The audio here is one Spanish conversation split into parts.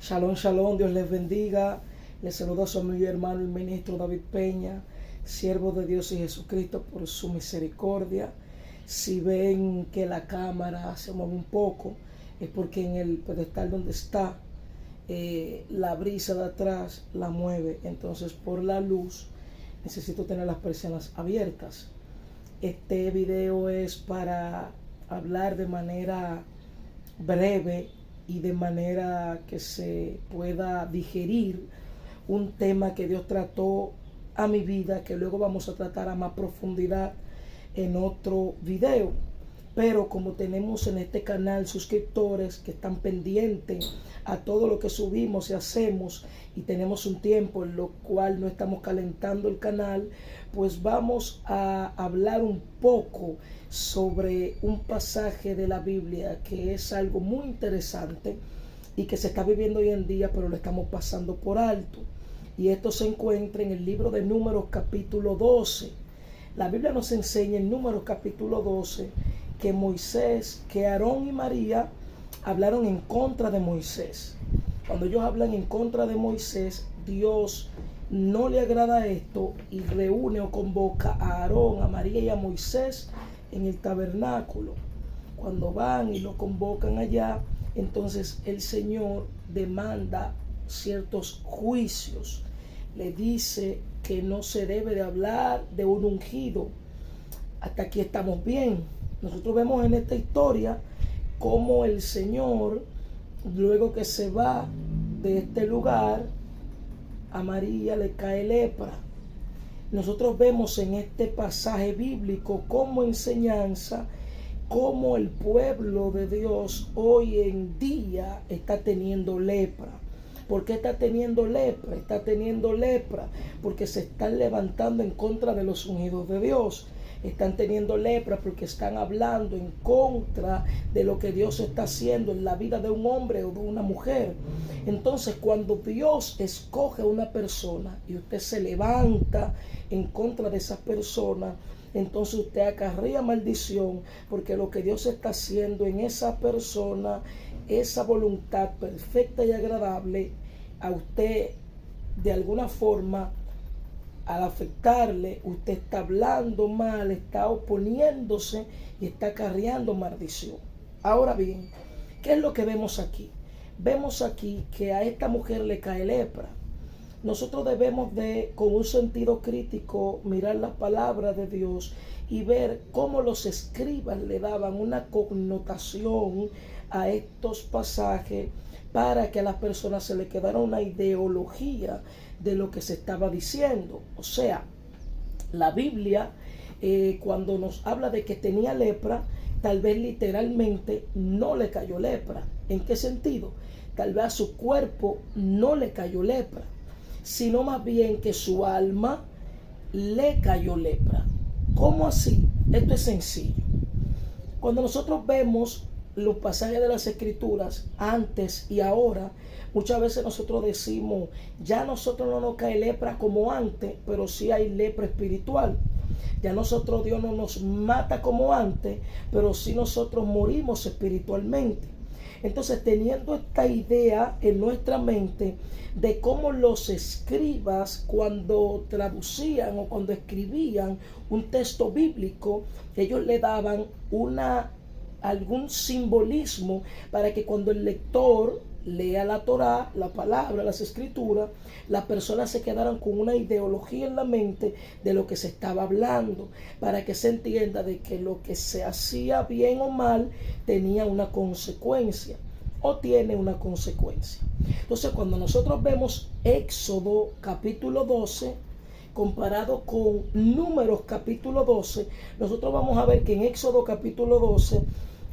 Shalom, shalom, Dios les bendiga. Les saluda a su amigo y hermano el ministro David Peña, siervo de Dios y Jesucristo por su misericordia. Si ven que la cámara se mueve un poco, es porque en el pedestal donde está, la brisa de atrás la mueve. Entonces, por la luz, necesito tener las persianas abiertas. Este video es para hablar de manera breve y de manera que se pueda digerir un tema que Dios trató a mi vida, que luego vamos a tratar a más profundidad en otro video. Pero como tenemos en este canal suscriptores que están pendientes a todo lo que subimos y hacemos, y tenemos un tiempo en lo cual no estamos calentando el canal, pues vamos a hablar un poco sobre un pasaje de la Biblia que es algo muy interesante y que se está viviendo hoy en día, pero lo estamos pasando por alto. Y esto se encuentra en el libro de Números capítulo 12. La Biblia nos enseña en Números capítulo 12 que Moisés, que Aarón y María hablaron en contra de Moisés. Cuando ellos hablan en contra de Moisés, Dios no le agrada esto y reúne o convoca a Aarón, a María y a Moisés en el tabernáculo. Cuando van y lo convocan allá, entonces el Señor demanda ciertos juicios. Le dice que no se debe de hablar de un ungido. Hasta aquí estamos bien. Nosotros vemos en esta historia cómo el Señor, luego que se va de este lugar, a María le cae lepra. Nosotros vemos en este pasaje bíblico como enseñanza cómo el pueblo de Dios hoy en día está teniendo lepra. ¿Por qué está teniendo lepra? Está teniendo lepra porque se están levantando en contra de los ungidos de Dios. Están teniendo lepra porque están hablando en contra de lo que Dios está haciendo en la vida de un hombre o de una mujer. Entonces, cuando Dios escoge a una persona y usted se levanta en contra de esa persona, entonces usted acarrea maldición, porque lo que Dios está haciendo en esa persona, esa voluntad perfecta y agradable, a usted de alguna forma, al afectarle, usted está hablando mal, está oponiéndose y está acarreando maldición. Ahora bien, ¿qué es lo que vemos aquí? Vemos aquí que a esta mujer le cae lepra. Nosotros debemos de, con un sentido crítico, mirar la palabra de Dios y ver cómo los escribas le daban una connotación a estos pasajes para que a las personas se le quedara una ideología de lo que se estaba diciendo. O sea, la Biblia, cuando nos habla de que tenía lepra, tal vez literalmente no le cayó lepra. ¿En qué sentido? Tal vez a su cuerpo no le cayó lepra, sino más bien que su alma le cayó lepra. ¿Cómo así? Esto es sencillo. Cuando nosotros vemos los pasajes de las Escrituras antes y ahora, muchas veces nosotros decimos, ya nosotros no nos cae lepra como antes, pero sí hay lepra espiritual. Ya nosotros, Dios no nos mata como antes, pero sí nosotros morimos espiritualmente. Entonces, teniendo esta idea en nuestra mente de cómo los escribas, cuando traducían o cuando escribían un texto bíblico, ellos le daban algún simbolismo para que cuando el lector lea la Torá, la palabra, las escrituras, las personas se quedaran con una ideología en la mente de lo que se estaba hablando, para que se entienda de que lo que se hacía bien o mal tenía una consecuencia o tiene una consecuencia. Entonces, cuando nosotros vemos Éxodo capítulo 12 comparado con Números capítulo 12, nosotros vamos a ver que en Éxodo capítulo 12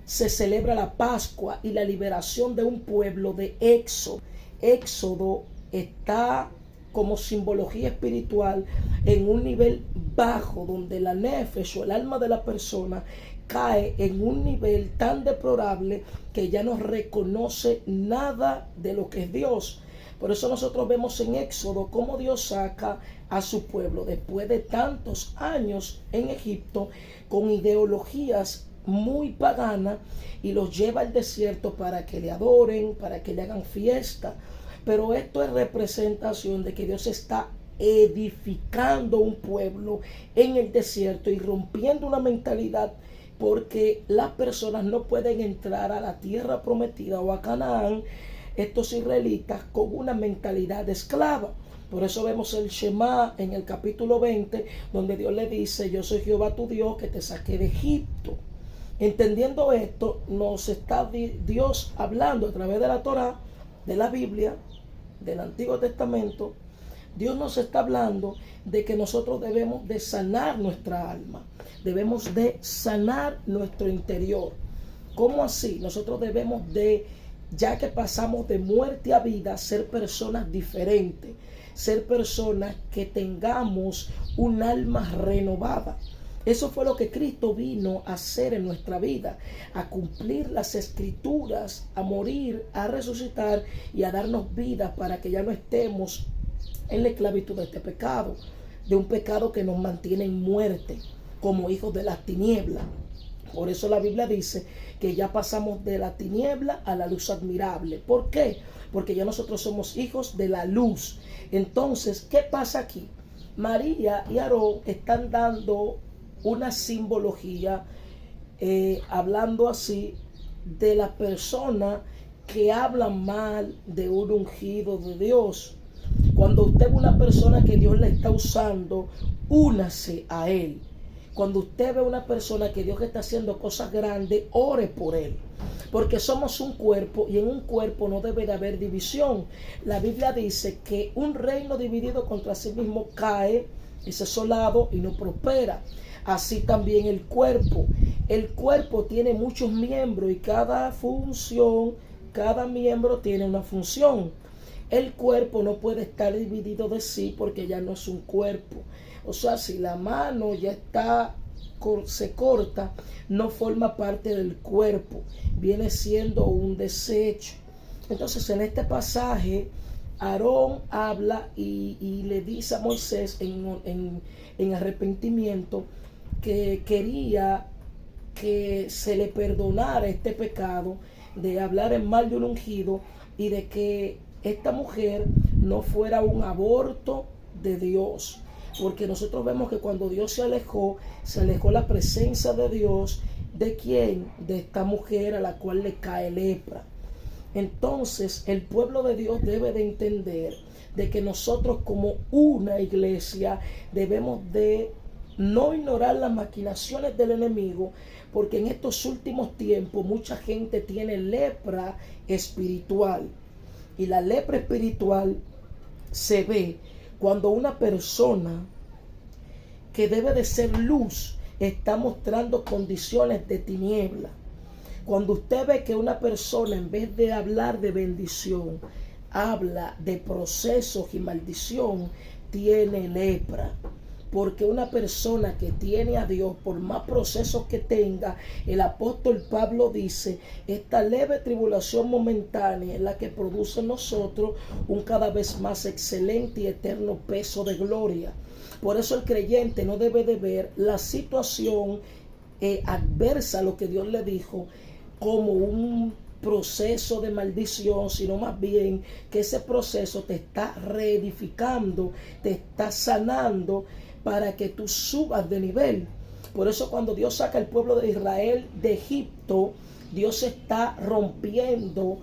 se celebra la Pascua y la liberación de un pueblo de Éxodo. Éxodo está como simbología espiritual en un nivel bajo, donde la nefesh o el alma de la persona cae en un nivel tan deplorable que ya no reconoce nada de lo que es Dios. Por eso nosotros vemos en Éxodo cómo Dios saca a su pueblo después de tantos años en Egipto con ideologías muy pagana y los lleva al desierto para que le adoren, para que le hagan fiesta. Pero esto es representación de que Dios está edificando un pueblo en el desierto y rompiendo una mentalidad, porque las personas no pueden entrar a la tierra prometida o a Canaán, estos israelitas, con una mentalidad de esclava. Por eso vemos el Shema en el capítulo 20, donde Dios le dice: yo soy Jehová tu Dios que te saqué de Egipto. Entendiendo esto, nos está Dios hablando a través de la Torá, de la Biblia, del Antiguo Testamento. Dios nos está hablando de que nosotros debemos de sanar nuestra alma, debemos de sanar nuestro interior. ¿Cómo así? Nosotros debemos de, ya que pasamos de muerte a vida, ser personas diferentes, ser personas que tengamos un alma renovada. Eso fue lo que Cristo vino a hacer en nuestra vida, a cumplir las escrituras, a morir, a resucitar y a darnos vida para que ya no estemos en la esclavitud de este pecado, de un pecado que nos mantiene en muerte, como hijos de las tinieblas. Por eso la Biblia dice que ya pasamos de la tiniebla a la luz admirable. ¿Por qué? Porque ya nosotros somos hijos de la luz. Entonces, ¿qué pasa aquí? María y Aarón están dando una simbología, hablando así de la persona que hablan mal de un ungido de Dios. Cuando usted ve una persona que Dios la está usando, únase a él. Cuando usted ve una persona que Dios está haciendo cosas grandes, ore por él. Porque somos un cuerpo y en un cuerpo no debe de haber división. La Biblia dice que un reino dividido contra sí mismo cae, es asolado y no prospera. Así también el cuerpo. El cuerpo tiene muchos miembros y cada función, cada miembro tiene una función. El cuerpo no puede estar dividido de sí porque ya no es un cuerpo. O sea, si la mano ya se corta, no forma parte del cuerpo, viene siendo un desecho. Entonces, en este pasaje, Aarón habla y le dice a Moisés en arrepentimiento que quería que se le perdonara este pecado de hablar en mal de un ungido y de que esta mujer no fuera un aborto de Dios. Porque nosotros vemos que cuando Dios se alejó la presencia de Dios. ¿De quién? De esta mujer a la cual le cae lepra. Entonces el pueblo de Dios debe de entender de que nosotros como una iglesia debemos de no ignorar las maquinaciones del enemigo, porque en estos últimos tiempos mucha gente tiene lepra espiritual. Y la lepra espiritual se ve cuando una persona que debe de ser luz está mostrando condiciones de tiniebla. Cuando usted ve que una persona, en vez de hablar de bendición, habla de procesos y maldición, tiene lepra. Porque una persona que tiene a Dios, por más procesos que tenga, el apóstol Pablo dice, esta leve tribulación momentánea es la que produce en nosotros un cada vez más excelente y eterno peso de gloria. Por eso el creyente no debe de ver la situación adversa a lo que Dios le dijo como un proceso de maldición, sino más bien que ese proceso te está reedificando, te está sanando, para que tú subas de nivel. Por eso cuando Dios saca al pueblo de Israel de Egipto, Dios está rompiendo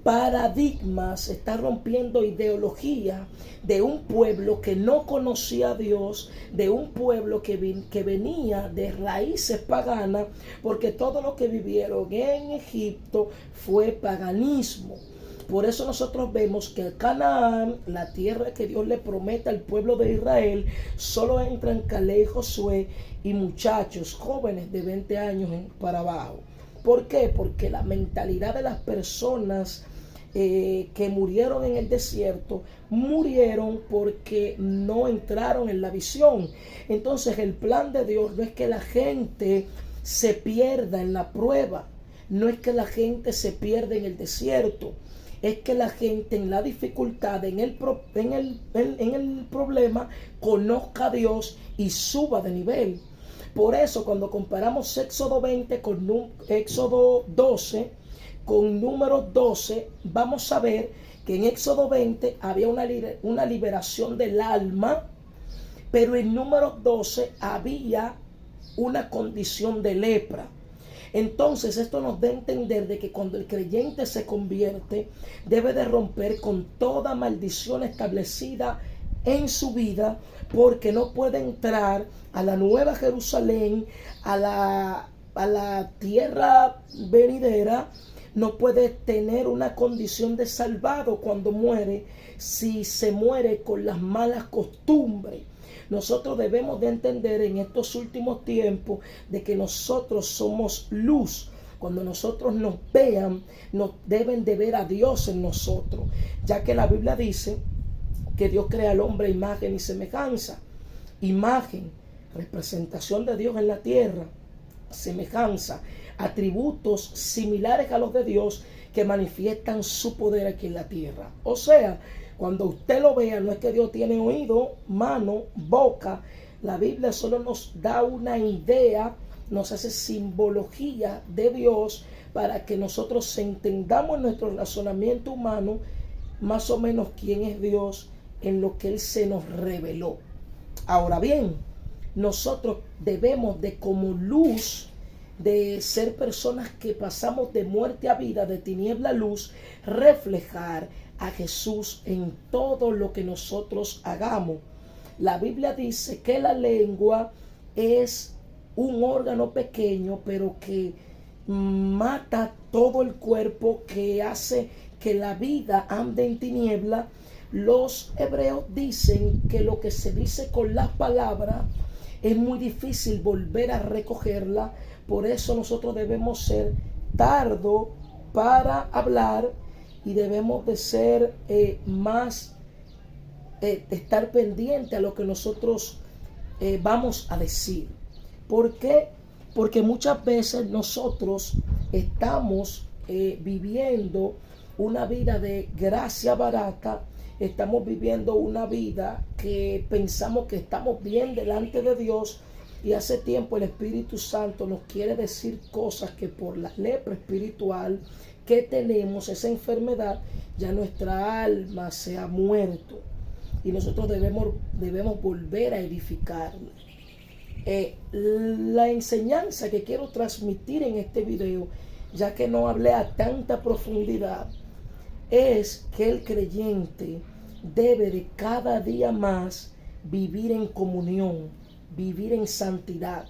paradigmas, está rompiendo ideología de un pueblo que no conocía a Dios, de un pueblo que venía de raíces paganas, porque todo lo que vivieron en Egipto fue paganismo. Por eso nosotros vemos que Canaán, la tierra que Dios le promete al pueblo de Israel, solo entran Caleb y Josué y muchachos jóvenes de 20 años para abajo. ¿Por qué? Porque la mentalidad de las personas que murieron en el desierto, murieron porque no entraron en la visión. Entonces el plan de Dios no es que la gente se pierda en la prueba, no es que la gente se pierda en el desierto, es que la gente en la dificultad, en el problema, conozca a Dios y suba de nivel. Por eso cuando comparamos Éxodo 20 con Éxodo 12, con Números 12, vamos a ver que en Éxodo 20 había una liberación del alma, pero en Números 12 había una condición de lepra. Entonces esto nos da a entender de que cuando el creyente se convierte, debe de romper con toda maldición establecida en su vida, porque no puede entrar a la nueva Jerusalén, a la tierra venidera. No puede tener una condición de salvado cuando muere, si se muere con las malas costumbres. Nosotros debemos de entender en estos últimos tiempos de que nosotros somos luz. Cuando nosotros nos vean, nos deben de ver a Dios en nosotros, ya que la Biblia dice que Dios crea al hombre a imagen y semejanza. Imagen, representación de Dios en la tierra. Semejanza, atributos similares a los de Dios que manifiestan su poder aquí en la tierra. O sea, cuando usted lo vea, no es que Dios tiene oído, mano, boca. La Biblia solo nos da una idea, nos hace simbología de Dios para que nosotros entendamos en nuestro razonamiento humano más o menos quién es Dios en lo que Él se nos reveló. Ahora bien, nosotros debemos de, como luz, de ser personas que pasamos de muerte a vida, de tiniebla a luz, reflejar a Jesús en todo lo que nosotros hagamos. La Biblia dice que la lengua es un órgano pequeño, pero que mata todo el cuerpo, que hace que la vida ande en tiniebla. Los hebreos dicen que lo que se dice con las palabras es muy difícil volver a recogerla. Por eso nosotros debemos ser tardos para hablar y debemos de ser estar pendiente a lo que nosotros vamos a decir. ¿Por qué? Porque muchas veces nosotros estamos viviendo una vida de gracia barata. Estamos viviendo una vida que pensamos que estamos bien delante de Dios, y hace tiempo el Espíritu Santo nos quiere decir cosas que por la lepra espiritual que tenemos, esa enfermedad, ya nuestra alma se ha muerto y nosotros debemos volver a edificarla. La enseñanza que quiero transmitir en este video, ya que no hablé a tanta profundidad, es que el creyente debe de cada día más vivir en comunión, vivir en santidad,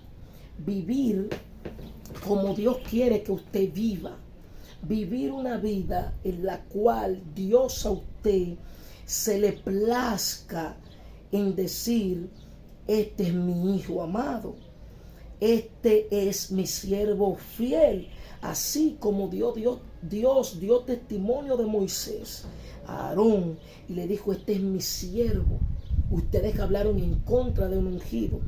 vivir como Dios quiere que usted viva, vivir una vida en la cual Dios a usted se le plazca en decir: este es mi hijo amado, este es mi siervo fiel. Así como Dios dio testimonio de Moisés a Aarón y le dijo: este es mi siervo. Ustedes hablaron en contra de un ungido.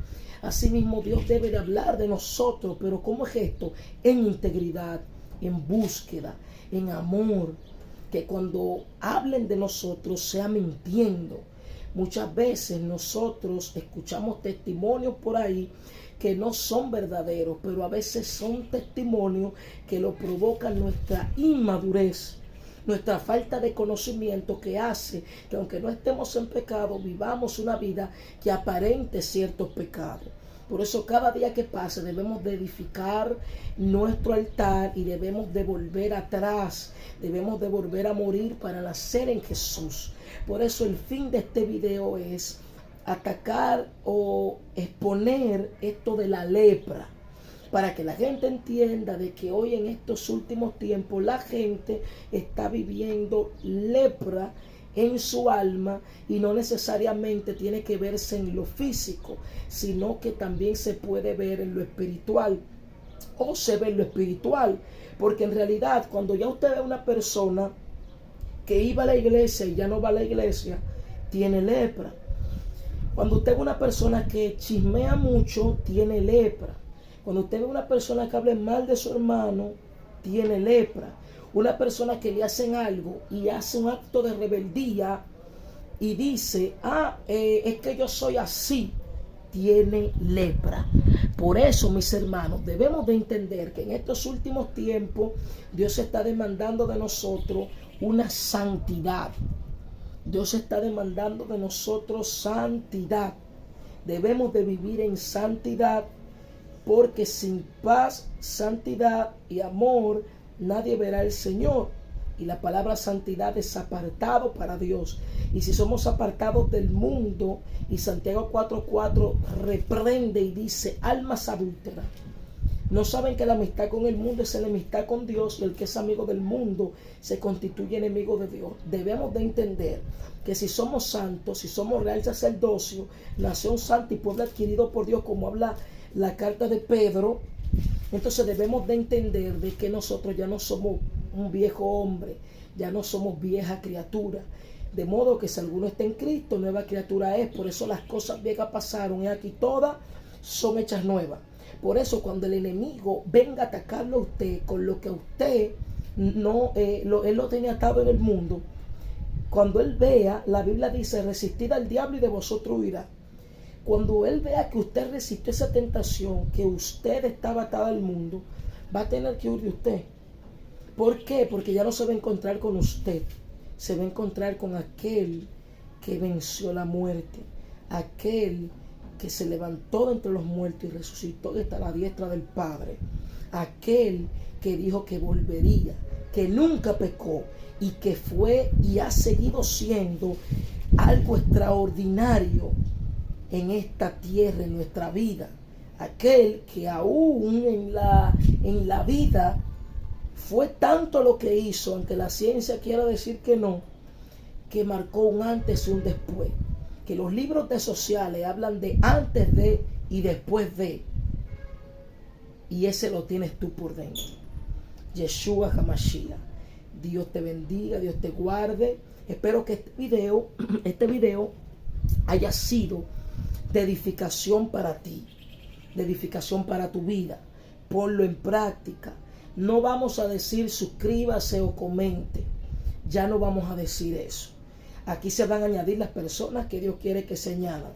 Asimismo Dios debe de hablar de nosotros, pero ¿cómo es esto? En integridad, en búsqueda, en amor. Que cuando hablen de nosotros sea mintiendo. Muchas veces nosotros escuchamos testimonios por ahí que no son verdaderos, pero a veces son testimonios que lo provocan nuestra inmadurez, nuestra falta de conocimiento, que hace que aunque no estemos en pecado, vivamos una vida que aparente ciertos pecados. Por eso cada día que pase debemos de edificar nuestro altar y debemos de volver atrás, debemos de volver a morir para nacer en Jesús. Por eso el fin de este video es atacar o exponer esto de la lepra, para que la gente entienda de que hoy en estos últimos tiempos la gente está viviendo lepra en su alma, y no necesariamente tiene que verse en lo físico, sino que también se puede ver en lo espiritual, o se ve en lo espiritual, porque en realidad cuando ya usted ve a una persona que iba a la iglesia y ya no va a la iglesia, tiene lepra. Cuando usted ve una persona que chismea mucho, tiene lepra. Cuando usted ve una persona que hable mal de su hermano, tiene lepra. Una persona que le hacen algo y hace un acto de rebeldía y dice: es que yo soy así, tiene lepra. Por eso, mis hermanos, debemos de entender que en estos últimos tiempos Dios está demandando de nosotros una santidad. Dios está demandando de nosotros santidad. Debemos de vivir en santidad, porque sin paz, santidad y amor nadie verá al Señor. Y la palabra santidad es apartado para Dios. Y si somos apartados del mundo, y Santiago 4:4 reprende y dice: almas adúlteras, ¿no saben que la amistad con el mundo es enemistad con Dios? Y el que es amigo del mundo se constituye enemigo de Dios. Debemos de entender que si somos santos, si somos real sacerdocio, nación santa y pueblo adquirido por Dios, como habla la carta de Pedro, entonces debemos de entender de que nosotros ya no somos un viejo hombre, ya no somos vieja criatura. De modo que si alguno está en Cristo, nueva criatura es. Por eso las cosas viejas pasaron y aquí todas son hechas nuevas. Por eso cuando el enemigo venga a atacarlo a usted con lo que a usted no, él lo tenía atado en el mundo, cuando él vea, la Biblia dice: resistid al diablo y de vosotros huirá. Cuando él vea que usted resistió esa tentación, que usted estaba atado al mundo, va a tener que huir de usted. ¿Por qué? Porque ya no se va a encontrar con usted, se va a encontrar con aquel que venció la muerte, aquel que se levantó de entre los muertos y resucitó y está a la diestra del Padre, aquel que dijo que volvería, que nunca pecó y que fue y ha seguido siendo algo extraordinario en esta tierra, en nuestra vida, aquel que aún en la vida fue tanto lo que hizo, aunque la ciencia quiera decir que no, que marcó un antes y un después. Que los libros de sociales hablan de antes de y después de. Y ese lo tienes tú por dentro. Yeshua HaMashiach. Dios te bendiga, Dios te guarde. Espero que este video haya sido de edificación para ti, de edificación para tu vida. Ponlo en práctica. No vamos a decir suscríbase o comente. Ya no vamos a decir eso. Aquí se van a añadir las personas que Dios quiere que señalan.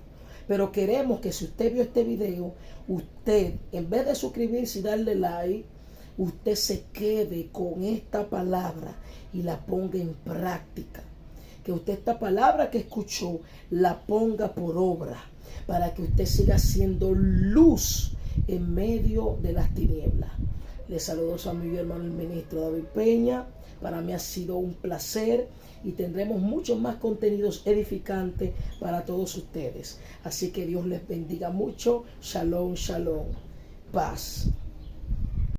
Pero queremos que si usted vio este video, usted, en vez de suscribirse y darle like, usted se quede con esta palabra y la ponga en práctica. Que usted esta palabra que escuchó la ponga por obra, para que usted siga siendo luz en medio de las tinieblas. Les saludo a su amigo y hermano el ministro David Peña. Para mí ha sido un placer y tendremos muchos más contenidos edificantes para todos ustedes. Así que Dios les bendiga mucho. Shalom, shalom. Paz.